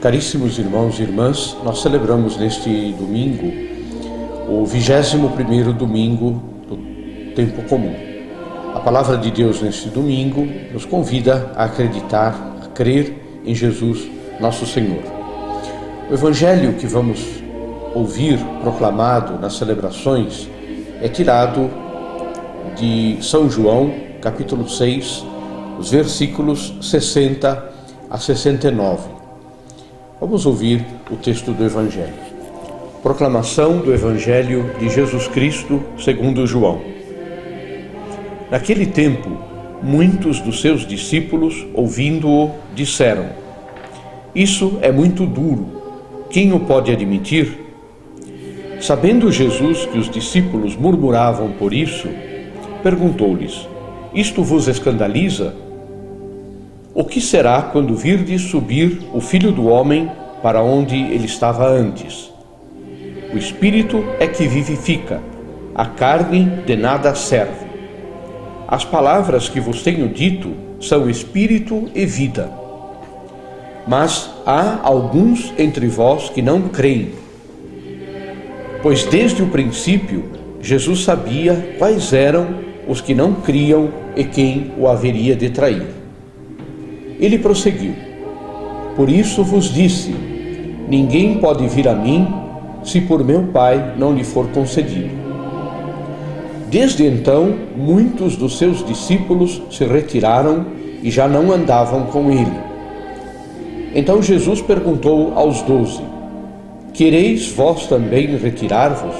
Caríssimos irmãos e irmãs, nós celebramos neste domingo o 21º domingo do tempo comum. A palavra de Deus neste domingo nos convida a acreditar, a crer em Jesus, nosso Senhor. O evangelho que vamos ouvir proclamado nas celebrações é tirado de São João, capítulo 6, os versículos 60 a 69. Vamos ouvir o texto do Evangelho. Proclamação do Evangelho de Jesus Cristo segundo João. Naquele tempo, muitos dos seus discípulos, ouvindo-o, disseram: "Isso é muito duro. Quem o pode admitir?" Sabendo Jesus que os discípulos murmuravam por isso, perguntou-lhes: "Isto vos escandaliza? O que será quando virdes subir o Filho do Homem para onde ele estava antes? O Espírito é que vivifica, a carne de nada serve. As palavras que vos tenho dito são Espírito e vida. Mas há alguns entre vós que não creem. Pois desde o princípio Jesus sabia quais eram os que não criam e quem o haveria de trair. Ele prosseguiu: "Por isso vos disse, ninguém pode vir a mim se por meu Pai não lhe for concedido." Desde então, muitos dos seus discípulos se retiraram e já não andavam com ele. Então Jesus perguntou aos 12: "Quereis vós também retirar-vos?"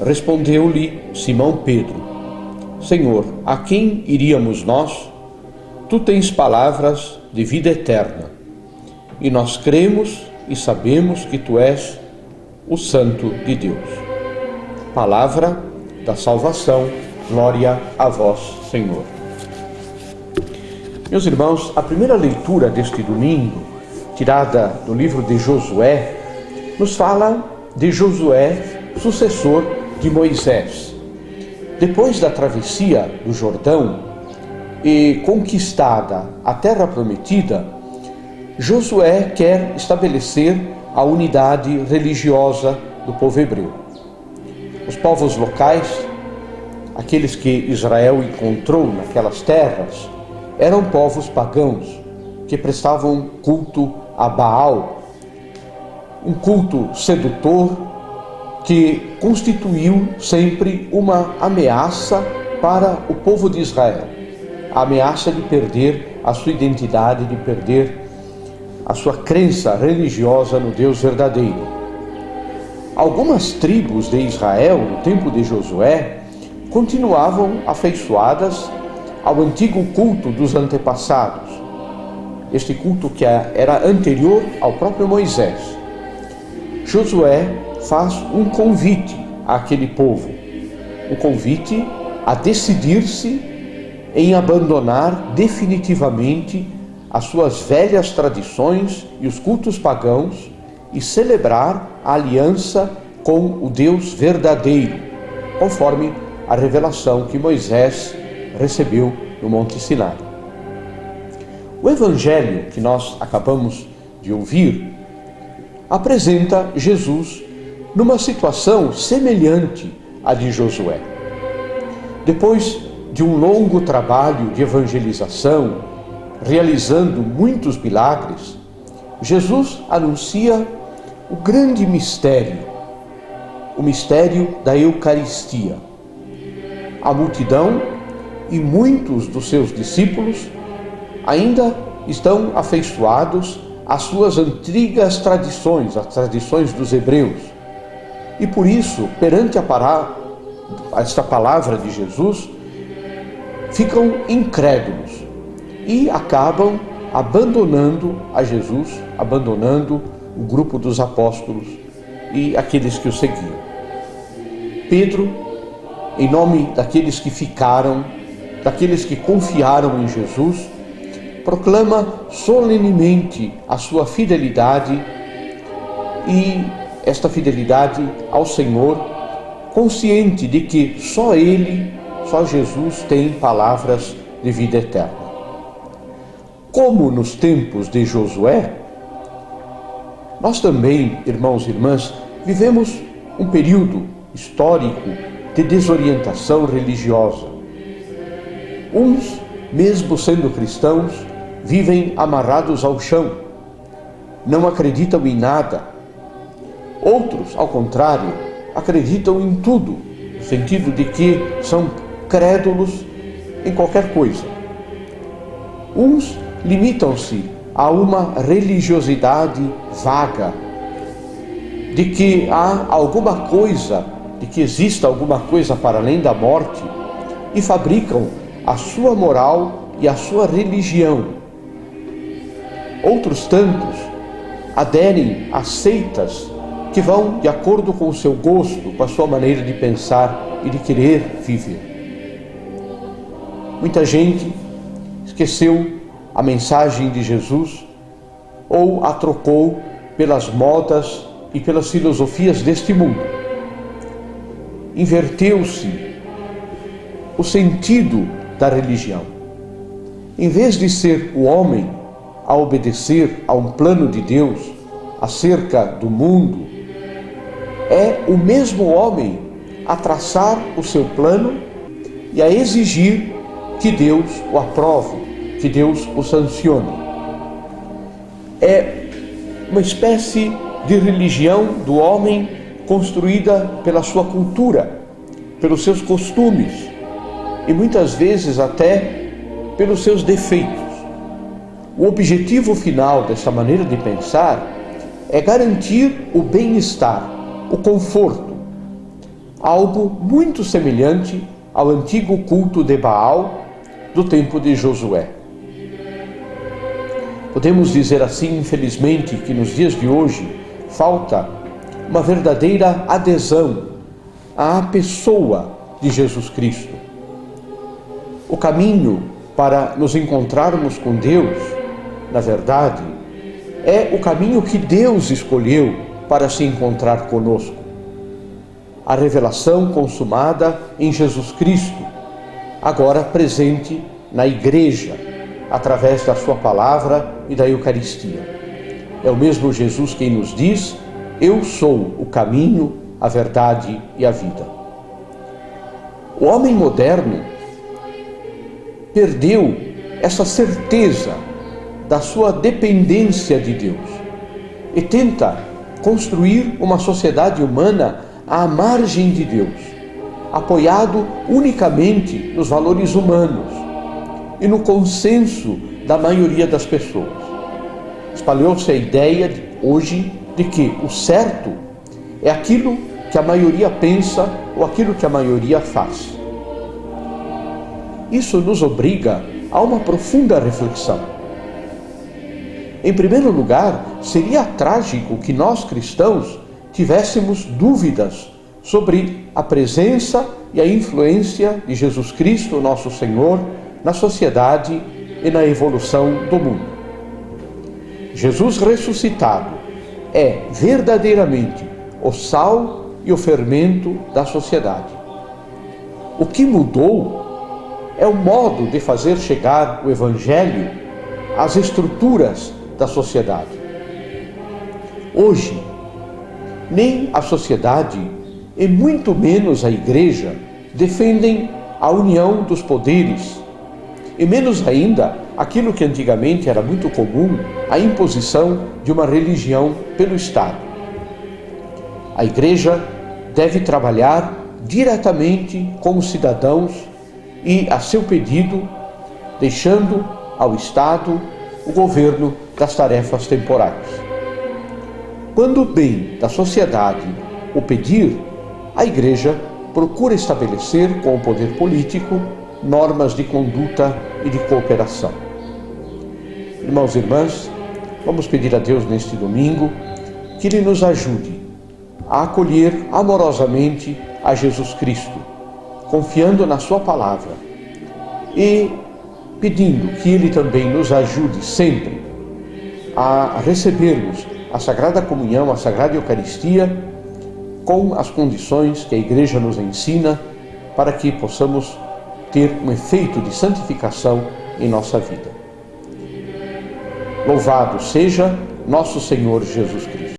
Respondeu-lhe Simão Pedro: "Senhor, a quem iríamos nós? Tu tens palavras de vida eterna, e nós cremos e sabemos que Tu és o Santo de Deus." Palavra da salvação, glória a vós, Senhor. Meus irmãos, a primeira leitura deste domingo, tirada do livro de Josué, nos fala de Josué, sucessor de Moisés. Depois da travessia do Jordão e conquistada a terra prometida, Josué quer estabelecer a unidade religiosa do povo hebreu. Os povos locais, aqueles que Israel encontrou naquelas terras, eram povos pagãos que prestavam culto a Baal, um culto sedutor que constituiu sempre uma ameaça para o povo de Israel. A ameaça de perder a sua identidade, de perder a sua crença religiosa no Deus verdadeiro. Algumas tribos de Israel, no tempo de Josué, continuavam afeiçoadas ao antigo culto dos antepassados, este culto que era anterior ao próprio Moisés. Josué faz um convite àquele povo, um convite a decidir-se em abandonar definitivamente as suas velhas tradições e os cultos pagãos e celebrar a aliança com o Deus verdadeiro, conforme a revelação que Moisés recebeu no Monte Sinai. O Evangelho que nós acabamos de ouvir apresenta Jesus numa situação semelhante à de Josué. Depois de um longo trabalho de evangelização, realizando muitos milagres, Jesus anuncia o grande mistério, o mistério da Eucaristia. A multidão e muitos dos seus discípulos ainda estão afeiçoados às suas antigas tradições, as tradições dos hebreus. E por isso, perante esta palavra de Jesus, ficam incrédulos e acabam abandonando a Jesus, abandonando o grupo dos apóstolos e aqueles que o seguiam. Pedro, em nome daqueles que ficaram, daqueles que confiaram em Jesus, proclama solenemente a sua fidelidade e esta fidelidade ao Senhor, consciente de que só Ele, só Jesus tem palavras de vida eterna. Como nos tempos de Josué, Nós também, irmãos e irmãs, vivemos um período histórico de desorientação religiosa. Uns, mesmo sendo cristãos, vivem amarrados ao chão, não acreditam em nada. Outros, ao contrário, acreditam em tudo, no sentido de que são crédulos em qualquer coisa. Uns limitam-se a uma religiosidade vaga, de que há alguma coisa, de que exista alguma coisa para além da morte, e fabricam a sua moral e a sua religião. Outros tantos aderem a seitas que vão de acordo com o seu gosto, com a sua maneira de pensar e de querer viver. Muita gente esqueceu a mensagem de Jesus ou a trocou pelas modas e pelas filosofias deste mundo. Inverteu-se o sentido da religião. Em vez de ser o homem a obedecer a um plano de Deus acerca do mundo, é o mesmo homem a traçar o seu plano e a exigir que Deus o aprove, que Deus o sancione. É uma espécie de religião do homem construída pela sua cultura, pelos seus costumes e muitas vezes até pelos seus defeitos. O objetivo final dessa maneira de pensar é garantir o bem-estar, o conforto, algo muito semelhante ao antigo culto de Baal do tempo de Josué. Podemos dizer assim, infelizmente, que nos dias de hoje falta uma verdadeira adesão à pessoa de Jesus Cristo. O caminho para nos encontrarmos com Deus, na verdade, é o caminho que Deus escolheu para se encontrar conosco. A revelação consumada em Jesus Cristo, agora presente na Igreja, através da sua palavra e da Eucaristia. É o mesmo Jesus quem nos diz: eu sou o caminho, a verdade e a vida. O homem moderno perdeu essa certeza da sua dependência de Deus e tenta construir uma sociedade humana à margem de Deus, apoiado unicamente nos valores humanos e no consenso da maioria das pessoas. Espalhou-se a ideia hoje de que o certo é aquilo que a maioria pensa ou aquilo que a maioria faz. Isso nos obriga a uma profunda reflexão. Em primeiro lugar, seria trágico que nós cristãos tivéssemos dúvidas sobre a presença e a influência de Jesus Cristo, nosso Senhor, na sociedade e na evolução do mundo. Jesus ressuscitado é verdadeiramente o sal e o fermento da sociedade. O que mudou é o modo de fazer chegar o Evangelho às estruturas da sociedade. Hoje, nem a sociedade e muito menos a Igreja defendem a união dos poderes e menos ainda aquilo que antigamente era muito comum, a imposição de uma religião pelo Estado. A Igreja deve trabalhar diretamente com os cidadãos e, a seu pedido, deixando ao Estado o governo das tarefas temporais. Quando o bem da sociedade o pedir, a Igreja procura estabelecer com o poder político normas de conduta e de cooperação. Irmãos e irmãs, vamos pedir a Deus neste domingo que Ele nos ajude a acolher amorosamente a Jesus Cristo, confiando na sua palavra e pedindo que Ele também nos ajude sempre a recebermos a Sagrada Comunhão, a Sagrada Eucaristia, com as condições que a Igreja nos ensina para que possamos ter um efeito de santificação em nossa vida. Louvado seja nosso Senhor Jesus Cristo.